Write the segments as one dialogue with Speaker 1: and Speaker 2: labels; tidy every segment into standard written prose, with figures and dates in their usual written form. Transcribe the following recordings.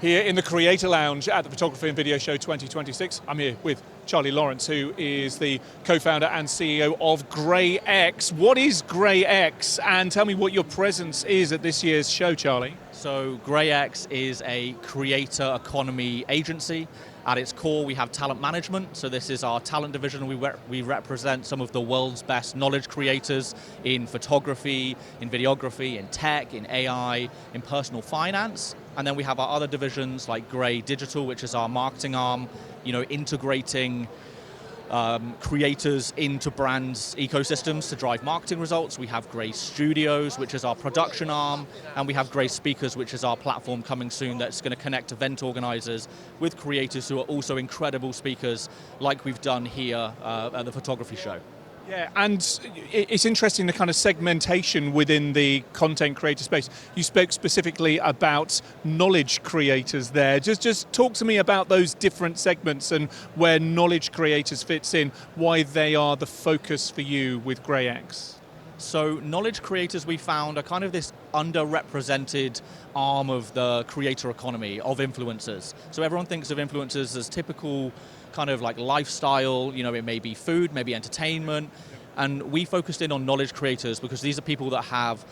Speaker 1: Here in the Creator Lounge at the Photography and Video Show 2026. I'm here with Charlie Lawrance, who is the co-founder and CEO of GreyX. What is GreyX? And tell me what your presence is at this year's show, Charlie.
Speaker 2: So GreyX is a creator economy agency. At its core, we have talent management. So this is our talent division. We represent some of the world's best knowledge creators in photography, in videography, in tech, in AI, in personal finance. And then we have our other divisions like Grey Digital, which is our marketing arm, integrating creators into brands' ecosystems to drive marketing results. We have Grey Studios, which is our production arm, and we have Grey Speakers, which is our platform coming soon that's going to connect event organizers with creators who are also incredible speakers, like we've done here at the photography show.
Speaker 1: Yeah, and it's interesting the kind of segmentation within the content creator space. You spoke specifically about knowledge creators there. Just talk to me about those different segments and where knowledge creators fits in, why they are the focus for you with GreyX.
Speaker 2: So knowledge creators, we found, are kind of this underrepresented arm of the creator economy, of influencers. So everyone thinks of influencers as typical kind of like lifestyle, it may be food, maybe entertainment, and we focused in on knowledge creators because these are people that have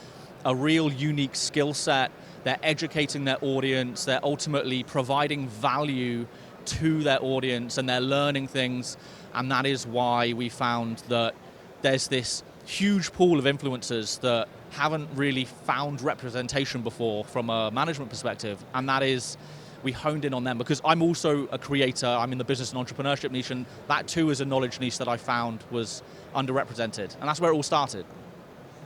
Speaker 2: a real unique skill set, they're educating their audience, they're ultimately providing value to their audience, and they're learning things, and that is why we found that there's this huge pool of influencers that haven't really found representation before from a management perspective, and that is, we honed in on them because I'm also a creator, I'm in the business and entrepreneurship niche, and that too is a knowledge niche that I found was underrepresented, and that's where it all started.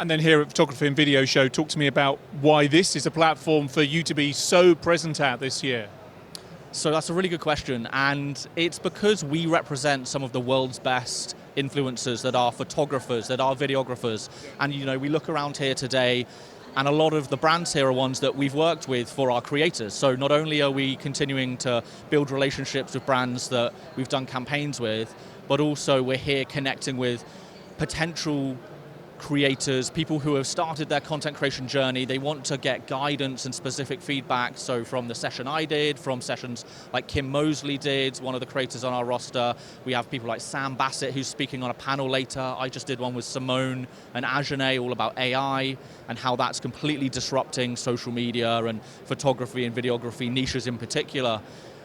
Speaker 1: And then here at Photography and Video Show, talk to me about why this is a platform for you to be so present at this year.
Speaker 2: So that's a really good question, and it's because we represent some of the world's best influencers that are photographers, that are videographers, and we look around here today, and a lot of the brands here are ones that we've worked with for our creators. So not only are we continuing to build relationships with brands that we've done campaigns with, but also we're here connecting with potential creators, people who have started their content creation journey. They want to get guidance and specific feedback. So from the session I did, from sessions like Kim Mosley did, one of the creators on our roster. We have people like Sam Bassett, who's speaking on a panel later. I just did one with Simone and Ajane, all about AI and how that's completely disrupting social media and photography and videography niches in particular.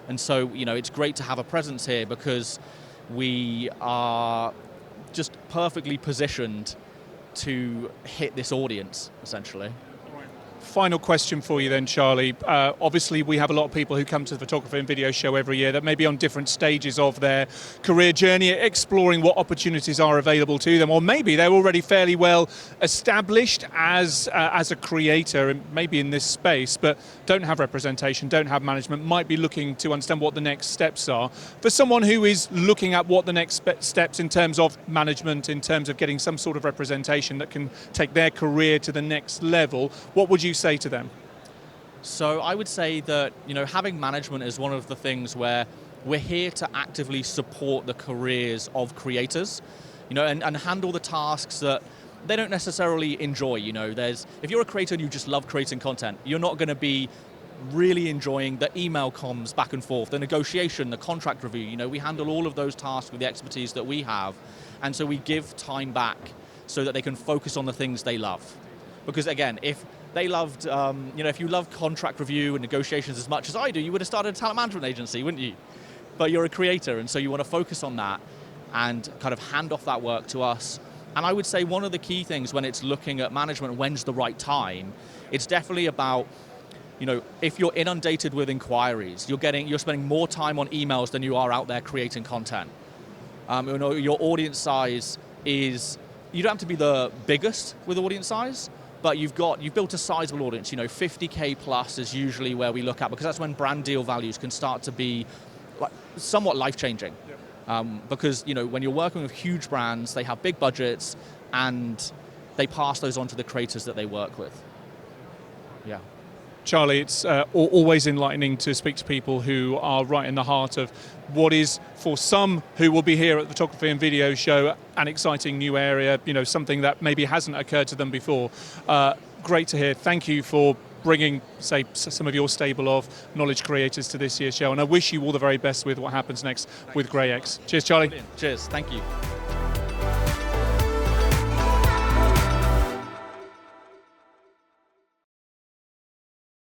Speaker 2: And so, it's great to have a presence here because we are just perfectly positioned to hit this audience, essentially.
Speaker 1: Final question for you then, Charlie. Obviously, we have a lot of people who come to the Photography and Video Show every year that may be on different stages of their career journey, exploring what opportunities are available to them, or maybe they're already fairly well established as a creator, and maybe in this space, but don't have representation, don't have management, might be looking to understand what the next steps are. For someone who is looking at what the next steps in terms of management, in terms of getting some sort of representation that can take their career to the next level, what would you say to them?
Speaker 2: So I would say that having management is one of the things where we're here to actively support the careers of creators, and handle the tasks that they don't necessarily enjoy. If you're a creator and you just love creating content, you're not going to be really enjoying the email comms back and forth, the negotiation, the contract review. We handle all of those tasks with the expertise that we have, and so we give time back so that they can focus on the things they love. Because again, if they loved, if you love contract review and negotiations as much as I do, you would have started a talent management agency, wouldn't you? But you're a creator, and so you want to focus on that and kind of hand off that work to us. And I would say one of the key things when it's looking at management, when's the right time, it's definitely about, if you're inundated with inquiries, you're spending more time on emails than you are out there creating content. Your audience size is, you don't have to be the biggest with audience size, but you've built a sizable audience. 50K plus is usually where we look at, because that's when brand deal values can start to be somewhat life-changing. Because when you're working with huge brands, they have big budgets and they pass those on to the creators that they work with. Yeah.
Speaker 1: Charlie, it's always enlightening to speak to people who are right in the heart of what is, for some who will be here at the Photography and Video Show, an exciting new area, something that maybe hasn't occurred to them before. Great to hear. Thank you for bringing, say, some of your stable of knowledge creators to this year's show. And I wish you all the very best with what happens next with GreyX. Cheers, Charlie.
Speaker 2: Brilliant. Cheers. Thank you.